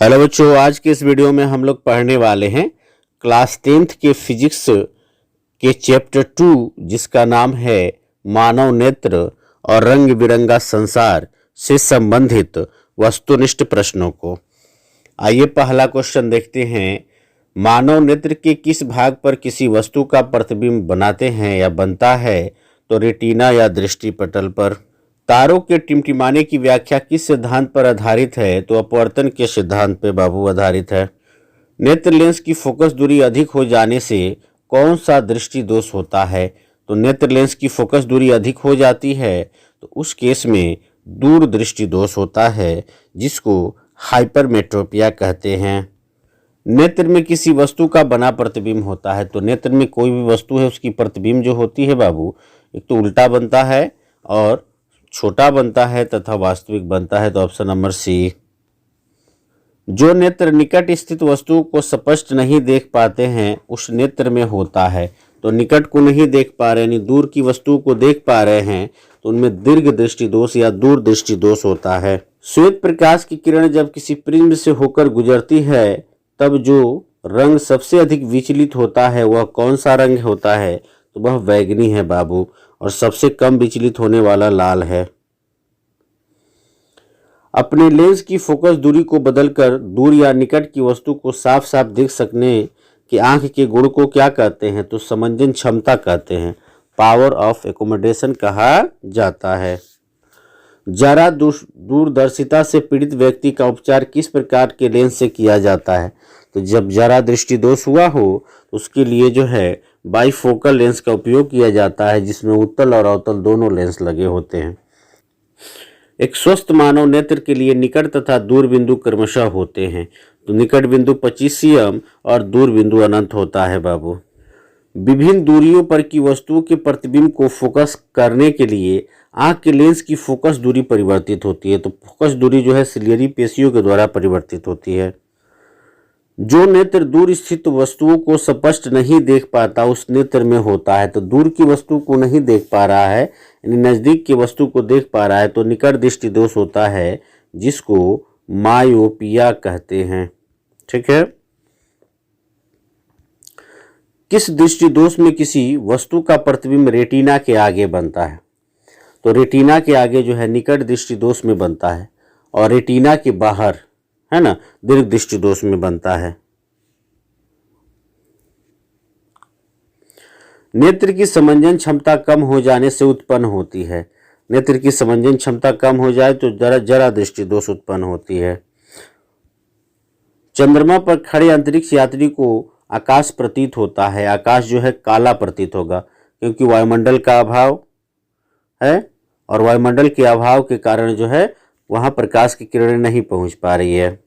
Hello बच्चों, आज के इस वीडियो में हम लोग पढ़ने वाले हैं क्लास 10th के फिजिक्स के चैप्टर 2 जिसका नाम है मानव नेत्र और रंग बिरंगा संसार से संबंधित वस्तुनिष्ठ प्रश्नों को। आइए पहला क्वेश्चन देखते हैं। मानव नेत्र के किस भाग पर किसी वस्तु का प्रतिबिंब बनाते हैं या बनता है? तो रेटिना या दृष्टि पटल पर। तारों के टिमटिमाने की व्याख्या किस सिद्धांत पर आधारित है? तो अपवर्तन के सिद्धांत पर बाबू आधारित है। नेत्र लेंस की फोकस दूरी अधिक हो जाने से कौन सा दृष्टि दोष होता है? तो नेत्र लेंस की फोकस दूरी अधिक हो जाती है तो उस केस में दूर दृष्टि दोष होता है, जिसको हाइपरमेट्रोपिया कहते हैं। नेत्र में किसी वस्तु का बना प्रतिबिंब होता है, तो नेत्र में कोई भी वस्तु है उसकी प्रतिबिंब जो होती है बाबू, एक तो उल्टा बनता है और छोटा बनता है तथा वास्तविक बनता है। तो ऑप्शन नंबर सी। जो नेत्र निकट स्थित वस्तु को स्पष्ट नहीं देख पाते हैं उस नेत्र में होता है। तो निकट को नहीं देख पा रहे यानी दूर की वस्तु को देख पा रहे हैं तो उनमें दीर्घ दृष्टि दोष या दूर दृष्टि दोष होता है। श्वेत प्रकाश की किरण जब किसी प्रिज्म से होकर गुजरती है तब जो रंग सबसे अधिक विचलित होता है वह कौन सा रंग होता है? तो वह बैंगनी है बाबू, और सबसे कम विचलित होने वाला लाल है। अपने लेंस की फोकस दूरी को बदलकर दूर या निकट की वस्तु को साफ साफ देख सकने की आंख के गुण को क्या कहते हैं? तो समंजन क्षमता कहते हैं, पावर ऑफ एकोमोडेशन कहा जाता है। जरा दूरदर्शिता से पीड़ित व्यक्ति का उपचार किस प्रकार के लेंस से किया जाता है? तो जब जरा दृष्टि दोष हुआ हो तो उसके लिए जो है बाईफोकल लेंस का उपयोग किया जाता है, जिसमें उत्तल और अवतल दोनों लेंस लगे होते हैं। एक स्वस्थ मानव नेत्र के लिए निकट तथा दूर बिंदु क्रमशः होते हैं। तो निकट बिंदु 25 cm और दूर बिंदु अनंत होता है बाबू। विभिन्न दूरियों पर की वस्तुओं के प्रतिबिंब को फोकस करने के लिए आंख के लेंस की फोकस दूरी परिवर्तित होती है। तो फोकस दूरी जो है सिलियरी पेशियों के द्वारा परिवर्तित होती है। जो नेत्र दूर स्थित वस्तुओं को स्पष्ट नहीं देख पाता उस नेत्र में होता है। तो दूर की वस्तु को नहीं देख पा रहा है यानी नजदीक की वस्तु को देख पा रहा है तो निकट दृष्टि दोष होता है, जिसको मायोपिया कहते हैं। ठीक है। किस दृष्टि दोष में किसी वस्तु का प्रतिबिंब रेटिना के आगे बनता है? तो रेटिना के आगे जो है निकट दृष्टि दोष में बनता है और रेटिना के बाहर है ना दीर्घ दृष्टि दोष में बनता है। नेत्र की समंजन क्षमता कम हो जाने से उत्पन्न होती है। नेत्र की समंजन क्षमता कम हो जाए तो जरा दृष्टि दोष उत्पन्न होती है। चंद्रमा पर खड़े अंतरिक्ष यात्री को आकाश प्रतीत होता है। आकाश जो है काला प्रतीत होगा क्योंकि वायुमंडल का अभाव है और वायुमंडल के अभाव के कारण जो है वहां प्रकाश की किरणें नहीं पहुंच पा रही है।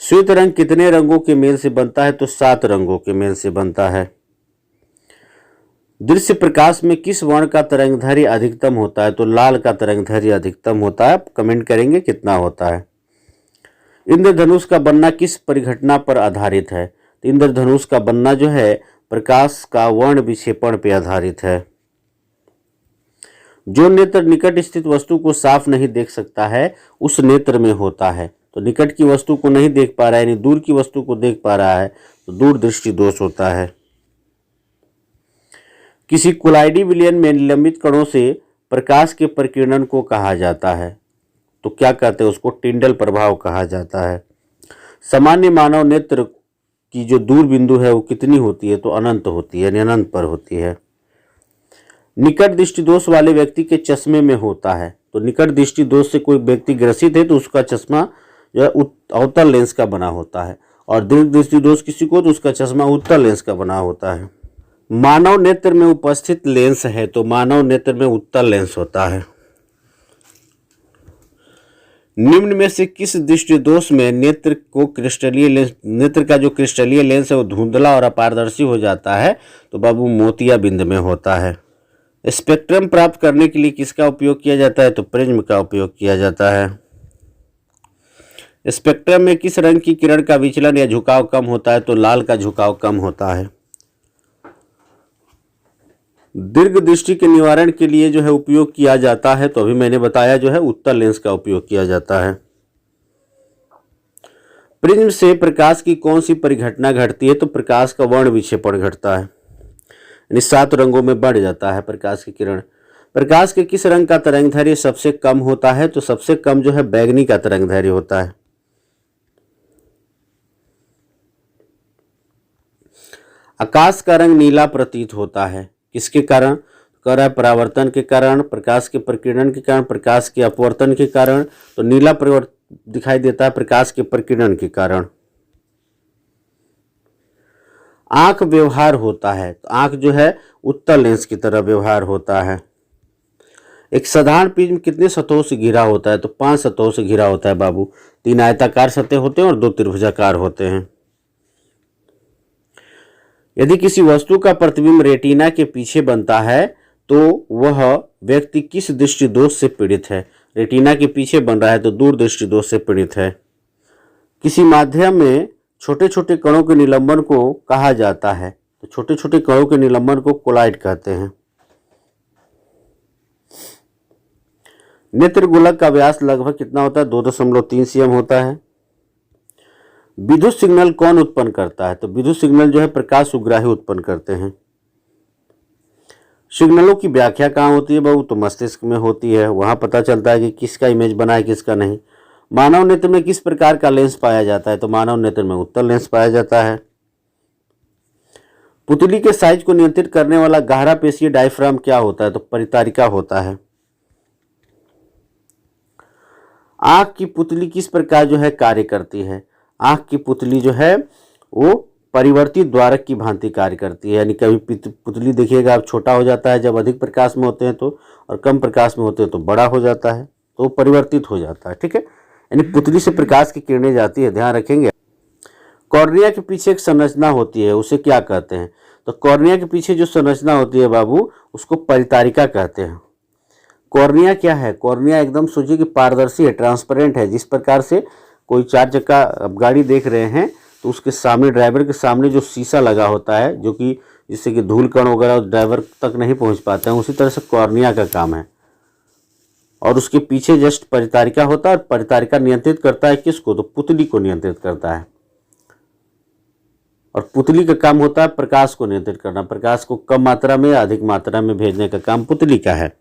श्वेत रंग कितने रंगों के मेल से बनता है? तो 7 रंगों के मेल से बनता है। दृश्य प्रकाश में किस वर्ण का तरंगदैर्घ्य अधिकतम होता है? तो लाल का तरंगदैर्घ्य अधिकतम होता है। कमेंट करेंगे कितना होता है। इंद्रधनुष का बनना किस परिघटना पर आधारित है? तो इंद्रधनुष का बनना जो है प्रकाश का वर्ण विक्षेपण पर आधारित है। जो नेत्र निकट स्थित वस्तु को साफ नहीं देख सकता है उस नेत्र में होता है। तो निकट की वस्तु को नहीं देख पा रहा है यानी दूर की वस्तु को देख पा रहा है तो दूर दृष्टि दोष होता है। किसी कोलाइडी विलयन में निलंबित कणों से प्रकाश के प्रकीर्णन को कहा जाता है। तो क्या कहते हैं उसको? टिंडल प्रभाव कहा जाता है। सामान्य मानव नेत्र की जो दूर बिंदु है वो कितनी होती है? तो अनंत होती है यानी अनंत पर होती है। निकट दृष्टि दोष वाले व्यक्ति के चश्मे में होता है। तो निकट दृष्टि दोष से कोई व्यक्ति ग्रसित है तो उसका चश्मा जो है अवतल लेंस का बना होता है और दीर्घ दृष्टि दोष किसी को तो उसका चश्मा उत्तल लेंस का बना होता है। मानव नेत्र में उपस्थित लेंस है तो मानव नेत्र में उत्तल लेंस होता है। निम्न में से किस दृष्टि दोष में नेत्र का जो क्रिस्टलीय लेंस है वो धुंधला और अपारदर्शी हो जाता है? तो बाबू मोतियाबिंद में होता है। स्पेक्ट्रम प्राप्त करने के लिए किसका उपयोग किया जाता है? तो प्रिज्म का उपयोग किया जाता है। स्पेक्ट्रम में किस रंग की किरण का विचलन या झुकाव कम होता है? तो लाल का झुकाव कम होता है। दीर्घ दृष्टि के निवारण के लिए जो है उपयोग किया जाता है तो अभी मैंने बताया जो है उत्तल लेंस का उपयोग किया जाता है। प्रिज्म से प्रकाश की कौन सी परिघटना घटती है? तो प्रकाश का वर्ण विक्षेपण घटता है, यानी 7 रंगों में बढ़ जाता है प्रकाश की किरण। प्रकाश के किस रंग का तरंगदैर्घ्य सबसे कम होता है? तो सबसे कम जो है बैंगनी का तरंगदैर्घ्य होता है। आकाश का रंग नीला प्रतीत होता है, किसके कारण? कह रहा है परावर्तन के कारण, प्रकाश के प्रकीर्णन के कारण, प्रकाश के अपवर्तन के कारण। तो नीला दिखाई देता है प्रकाश के प्रकीर्णन के कारण। आंख व्यवहार होता है, तो आंख जो है उत्तल लेंस की तरह व्यवहार होता है। एक साधारण प्रिज्म कितने सतहों से घिरा होता है? तो 5 सतहों से घिरा होता है बाबू। 3 आयताकार सतह होते हैं और 2 त्रिभुजाकार होते हैं। यदि किसी वस्तु का प्रतिबिंब रेटिना के पीछे बनता है तो वह व्यक्ति किस दृष्टि दोष से पीड़ित है? रेटिना के पीछे बन रहा है तो दूरदृष्टि दोष से पीड़ित है। किसी माध्यम में छोटे छोटे कणों के निलंबन को कहा जाता है, तो छोटे छोटे कणों के निलंबन को कोलाइड कहते हैं। नेत्र गोलक का व्यास लगभग कितना होता है? 2.3 cm होता है। विद्युत सिग्नल कौन उत्पन्न करता है? तो विद्युत सिग्नल जो है प्रकाश उग्राही उत्पन्न करते हैं। सिग्नलों की व्याख्या कहाँ होती है बाबू? तो मस्तिष्क में होती है, वहां पता चलता है कि किसका इमेज बना है किसका नहीं। मानव नेत्र में किस प्रकार का लेंस पाया जाता है? तो मानव नेत्र में उत्तल लेंस पाया जाता है। पुतली के साइज को नियंत्रित करने वाला गहरा पेशीय डायफ्राम क्या होता है? तो परितारिका होता है। आंख की पुतली किस प्रकार जो है कार्य करती है? आंख की पुतली जो है वो परिवर्तित द्वारक की भांति कार्य करती है, यानी कभी पुतली देखिएगा आप छोटा हो जाता है जब अधिक प्रकाश में होते हैं तो, और कम प्रकाश में होते हैं तो बड़ा हो जाता है, तो परिवर्तित हो जाता है। ठीक है, यानी पुतली से प्रकाश की किरणें जाती है, ध्यान रखेंगे। कॉर्निया के पीछे एक संरचना होती है, उसे क्या कहते हैं? तो कॉर्निया के पीछे जो संरचना होती है बाबू उसको परितारिका कहते हैं। कॉर्निया क्या है? कॉर्निया एकदम सोचिए कि पारदर्शी है, ट्रांसपेरेंट है। जिस प्रकार से कोई 4 चक्का गाड़ी देख रहे हैं तो उसके सामने, ड्राइवर के सामने जो शीशा लगा होता है, जो कि जिससे कि धूल कण वगैरह ड्राइवर तक नहीं पहुंच पाते हैं, उसी तरह से कॉर्निया का काम है। और उसके पीछे जस्ट परितारिका होता है, और परितारिका नियंत्रित करता है किसको? तो पुतली को नियंत्रित करता है। और पुतली का काम होता है प्रकाश को नियंत्रित करना, प्रकाश को कम मात्रा में या अधिक मात्रा में भेजने का काम पुतली का है।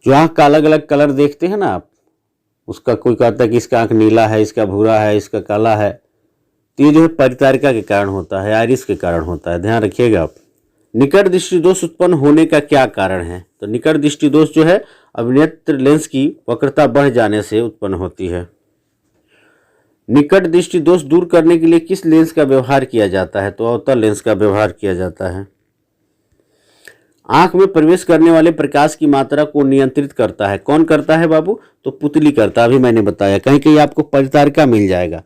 जो आंख का अलग अलग कलर देखते हैं ना आप, उसका कोई कहता है कि इसका आंख नीला है, इसका भूरा है, इसका काला है, तो ये जो है परितारिका के कारण होता है, आइरिस के कारण होता है, ध्यान रखिएगा आप। निकट दृष्टि दोष उत्पन्न होने का क्या कारण है? तो निकट दृष्टि दोष जो है अभिनेत्र लेंस की वक्रता बढ़ जाने से उत्पन्न होती है। निकट दृष्टि दोष दूर करने के लिए किस लेंस का व्यवहार किया जाता है? तो अवतल लेंस का व्यवहार किया जाता है। आंख में प्रवेश करने वाले प्रकाश की मात्रा को नियंत्रित करता है, कौन करता है बाबू? तो पुतली करता है। अभी मैंने बताया, कहीं कहीं आपको परितारिका मिल जाएगा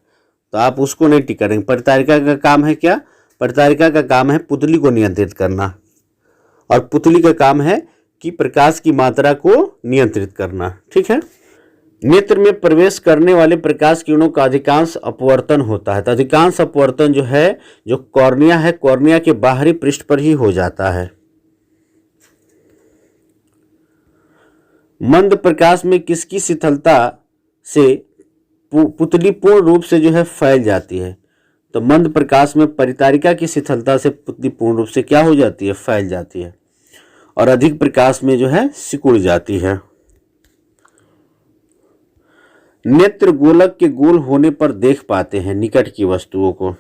तो आप उसको नहीं टिक करेंगे। परितारिका का काम है क्या? परितारिका का काम है पुतली को नियंत्रित करना, और पुतली का काम है कि प्रकाश की मात्रा को नियंत्रित करना। ठीक है। नेत्र में प्रवेश करने वाले प्रकाश किरणों का अधिकांश अपवर्तन होता है, तो अधिकांश अपवर्तन जो है, जो कॉर्निया है, कॉर्निया के बाहरी पृष्ठ पर ही हो जाता है। मंद प्रकाश में किसकी शीतलता से पुतली पूर्ण रूप से जो है फैल जाती है? तो मंद प्रकाश में परितारिका की शीतलता से पुतली पूर्ण रूप से क्या हो जाती है? फैल जाती है। और अधिक प्रकाश में जो है सिकुड़ जाती है। नेत्र गोलक के गोल होने पर देख पाते हैं निकट की वस्तुओं को।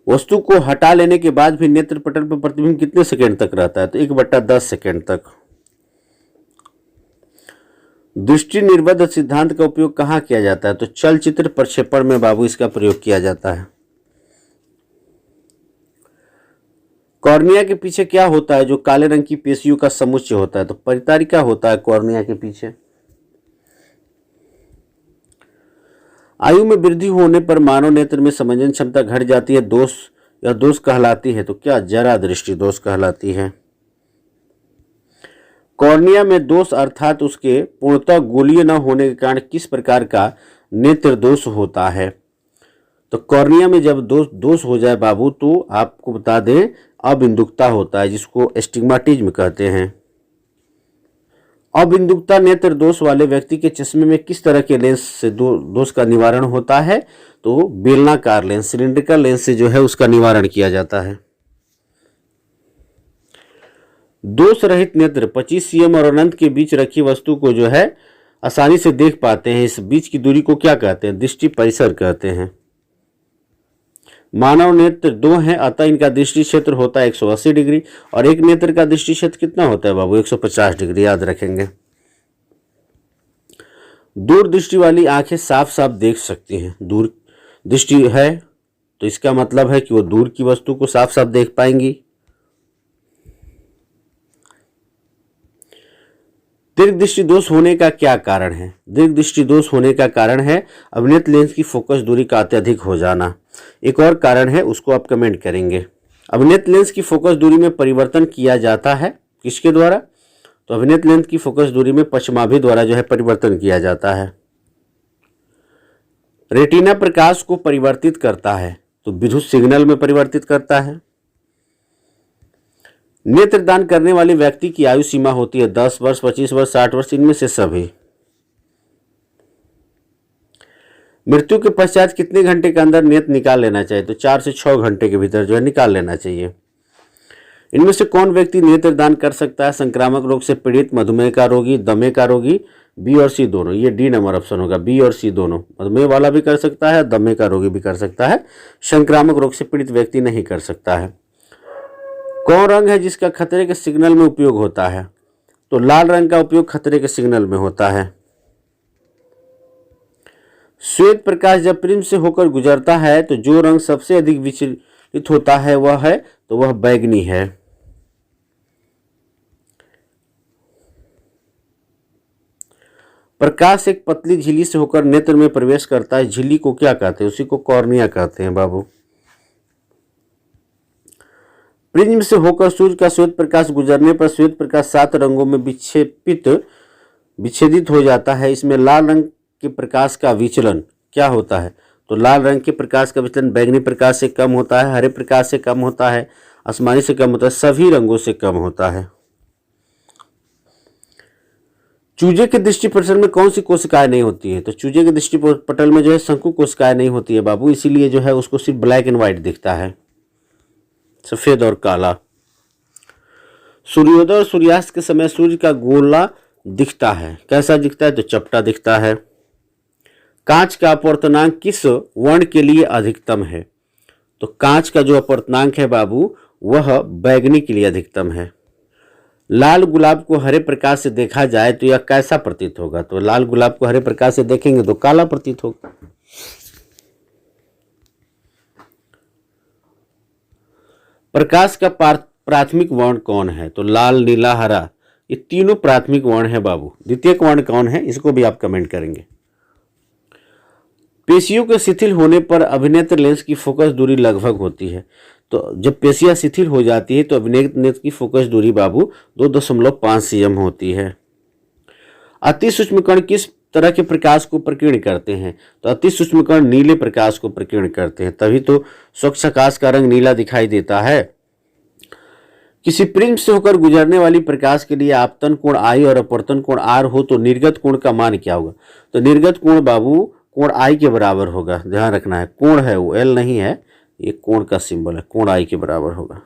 वस्तु को हटा लेने के बाद भी नेत्र पटल पर प्रतिबिंब कितने सेकंड तक रहता है? तो 1/10 सेकंड तक। दृष्टि निर्बंध सिद्धांत का उपयोग कहाँ किया जाता है? तो चलचित्र प्रक्षेपण में बाबू इसका प्रयोग किया जाता है। कॉर्निया के पीछे क्या होता है जो काले रंग की पेशियों का समुच्चय होता है? तो परितारिका होता है कॉर्निया के पीछे। आयु में वृद्धि होने पर मानव नेत्र में समंजन क्षमता घट जाती है, दोष या दोष कहलाती है। तो क्या? जरा दृष्टि दोष कहलाती है। कॉर्निया में दोष अर्थात उसके पूर्णतः गोलीय न होने के कारण किस प्रकार का नेत्र दोष होता है? तो कॉर्निया में जब दोष हो जाए बाबू तो आपको बता दें अबिंदुकता होता है, जिसको एस्टिग्माटिज्म कहते हैं। अबिंदुकता नेत्र दोष वाले व्यक्ति के चश्मे में किस तरह के लेंस से दोष का निवारण होता है? तो बेलनाकार लेंस, सिलिंड्रिकल लेंस से जो है उसका निवारण किया जाता है। दोष रहित नेत्र 25 cm और अनंत के बीच रखी वस्तु को जो है आसानी से देख पाते हैं। इस बीच की दूरी को क्या कहते हैं? दृष्टि परिसर कहते हैं। मानव नेत्र दो हैं, अतः इनका दृष्टि क्षेत्र होता है 180 डिग्री और एक नेत्र का दृष्टि क्षेत्र कितना होता है बाबू? 150 डिग्री, याद रखेंगे। दूर दृष्टि वाली आंखें साफ साफ देख सकती हैं। दूर दृष्टि है तो इसका मतलब है कि वो दूर की वस्तु को साफ साफ देख पाएंगी। दीर्घ दृष्टि दोष होने का क्या कारण है? दीर्घ दृष्टि दोष होने का कारण है अभिनीत लेंस की फोकस दूरी का अत्यधिक हो जाना। एक और कारण है, उसको आप कमेंट करेंगे। अभिनीत लेंस की फोकस दूरी में परिवर्तन किया जाता है किसके द्वारा? तो अभिनीत लेंस की फोकस दूरी में पश्चिमाभि द्वारा जो है परिवर्तन किया जाता है। रेटिना प्रकाश को परिवर्तित करता है तो विद्युत सिग्नल में परिवर्तित करता है। नेत्रदान करने वाले व्यक्ति की आयु सीमा होती है 10 वर्ष, 25 वर्ष, 60 वर्ष, इनमें से सभी। मृत्यु के पश्चात कितने घंटे के अंदर नेत्र निकाल लेना चाहिए? तो 4 से 6 घंटे के भीतर जो है निकाल लेना चाहिए। इनमें से कौन व्यक्ति नेत्रदान कर सकता है? संक्रामक रोग से पीड़ित, मधुमेह का रोगी, दमे का रोगी, बी और सी दोनों। ये डी नंबर ऑप्शन होगा, बी और सी दोनों। मधुमेह वाला भी कर सकता है, दमे का रोगी भी कर सकता है, संक्रामक रोग से पीड़ित व्यक्ति नहीं कर सकता है। कौन रंग है जिसका खतरे के सिग्नल में उपयोग होता है? तो लाल रंग का उपयोग खतरे के सिग्नल में होता है। श्वेत प्रकाश जब प्रिज्म से होकर गुजरता है तो जो रंग सबसे अधिक विचलित होता है वह बैगनी है। प्रकाश एक पतली झिल्ली से होकर नेत्र में प्रवेश करता है, झिल्ली को क्या कहते हैं? उसी को कॉर्निया कहते हैं बाबू। प्रिज्म से होकर सूर्य का श्वेत प्रकाश गुजरने पर श्वेत प्रकाश 7 रंगों में विच्छेदित हो जाता है। इसमें लाल रंग के प्रकाश का विचलन क्या होता है? तो लाल रंग के प्रकाश का विचलन बैगनी प्रकाश से कम होता है, हरे प्रकाश से कम होता है, आसमानी से कम होता है, सभी रंगों से कम होता है। चूजे के दृष्टिपटल में कौन सी कोशिकाएं नहीं होती है? तो चूजे के दृष्टिपटल में जो है शंकु कोशिकाएं नहीं होती है बाबू, इसीलिए जो है उसको सिर्फ ब्लैक एंड व्हाइट दिखता है, सफेद और काला। सूर्योदय और सूर्यास्त के समय सूर्य का गोला दिखता है, कैसा दिखता है? तो चपटा दिखता है। कांच का अपवर्तनांक किस वर्ण के लिए अधिकतम है? तो कांच का जो अपवर्तनांक है बाबू वह बैगनी के लिए अधिकतम है। लाल गुलाब को हरे प्रकाश से देखा जाए तो यह कैसा प्रतीत होगा? तो लाल गुलाब को हरे प्रकाश से देखेंगे तो काला प्रतीत होगा। प्रकाश का प्राथमिक वर्ण कौन है? तो लाल, नीला, हरा, ये तीनों प्राथमिक वर्ण है बाबू। द्वितीयक वर्ण कौन है? इसको भी आप कमेंट करेंगे। पेशियों के शिथिल होने पर अभिनेत्र लेंस की फोकस दूरी लगभग होती है। तो जब पेशियां शिथिल हो जाती है तो अभिनेत्र लेंस की फोकस दूरी बाबू 2.5 cm होती है। अति सूक्ष्म कण किस तरह के प्रकाश को प्रकीर्ण करते हैं? तो अति सूक्ष्म कण नीले प्रकाश को प्रकीर्ण करते हैं, तभी तो स्वच्छ आकाश का रंग नीला दिखाई देता है। किसी प्रिज्म से होकर गुजरने वाली प्रकाश के लिए आपतन कोण I और अपवर्तन कोण R हो तो निर्गत कोण का मान क्या होगा? तो निर्गत कोण बाबू कोण I के बराबर होगा, ध्यान रखना है। कोण है वो, L नहीं है, ये कोण का सिंबल है, कोण I के बराबर होगा।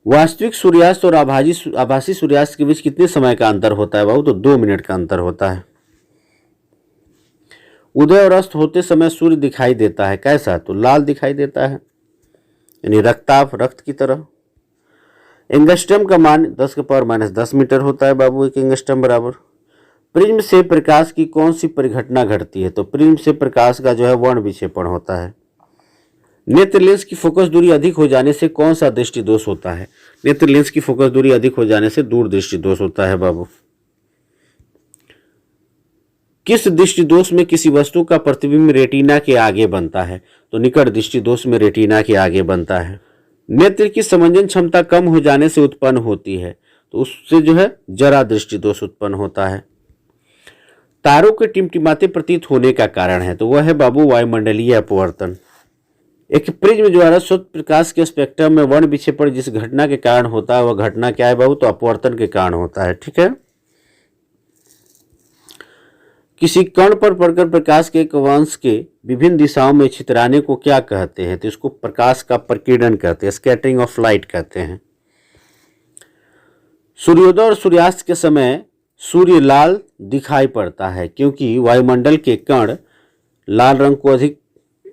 वास्तविक सूर्यास्त और आभासी सूर्यास्त के बीच कितने समय का अंतर होता है बाबू? तो 2 मिनट का अंतर होता है। उदय और अस्त होते समय सूर्य दिखाई देता है, कैसा? तो लाल दिखाई देता है, यानी रक्ताभ, रक्त की तरह। एंगस्ट्रम का मान 10⁻⁻10 मीटर होता है बाबू, एक एंगस्ट्रम बराबर। प्रिज्म से प्रकाश की कौन सी परिघटना घटती है? तो प्रिज्म से प्रकाश का जो है वर्ण विक्षेपण होता है। नेत्र लेंस की फोकस दूरी अधिक हो जाने से कौन सा दृष्टि दोष होता है? नेत्र लेंस की फोकस दूरी अधिक हो जाने से दूर दृष्टि दोष होता है बाबू। किस दृष्टि दोष में किसी वस्तु का प्रतिबिंब रेटिना के आगे बनता है? तो निकट दृष्टि दोष में रेटिना के आगे बनता है। नेत्र की समंजन क्षमता कम हो जाने से उत्पन्न होती है, तो उससे जो है जरा दृष्टि दोष उत्पन्न होता है। तारों के टिमटिमाते प्रतीत होने का कारण है, तो वह है बाबू वायुमंडलीय अपवर्तन। एक प्रिज्म द्वारा शुद्ध प्रकाश के स्पेक्ट्रम में वर्ण विक्षेपण जिस घटना के कारण होता है वह घटना क्या है बाबू? तो अपवर्तन के कारण होता है। ठीक है। किसी कण पर पड़कर प्रकाश के एक अंश के विभिन्न दिशाओं में छितराने को क्या कहते हैं? तो इसको प्रकाश का प्रकीर्णन कहते हैं, स्कैटरिंग ऑफ लाइट कहते हैं। सूर्योदय और सूर्यास्त के समय सूर्य लाल दिखाई पड़ता है क्योंकि वायुमंडल के कण लाल रंग को अधिक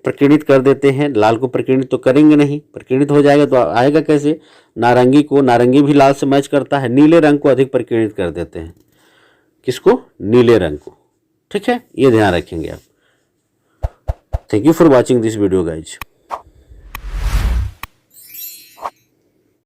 प्रकीर्णित कर देते हैं। लाल को प्रकीर्णित तो करेंगे नहीं, प्रकीर्णित हो जाएगा तो आएगा कैसे? नारंगी भी लाल से मैच करता है, नीले रंग को अधिक प्रकीर्णित कर देते हैं। किसको? नीले रंग को। ठीक है, ये ध्यान रखेंगे आप। Thank you for watching this video guys.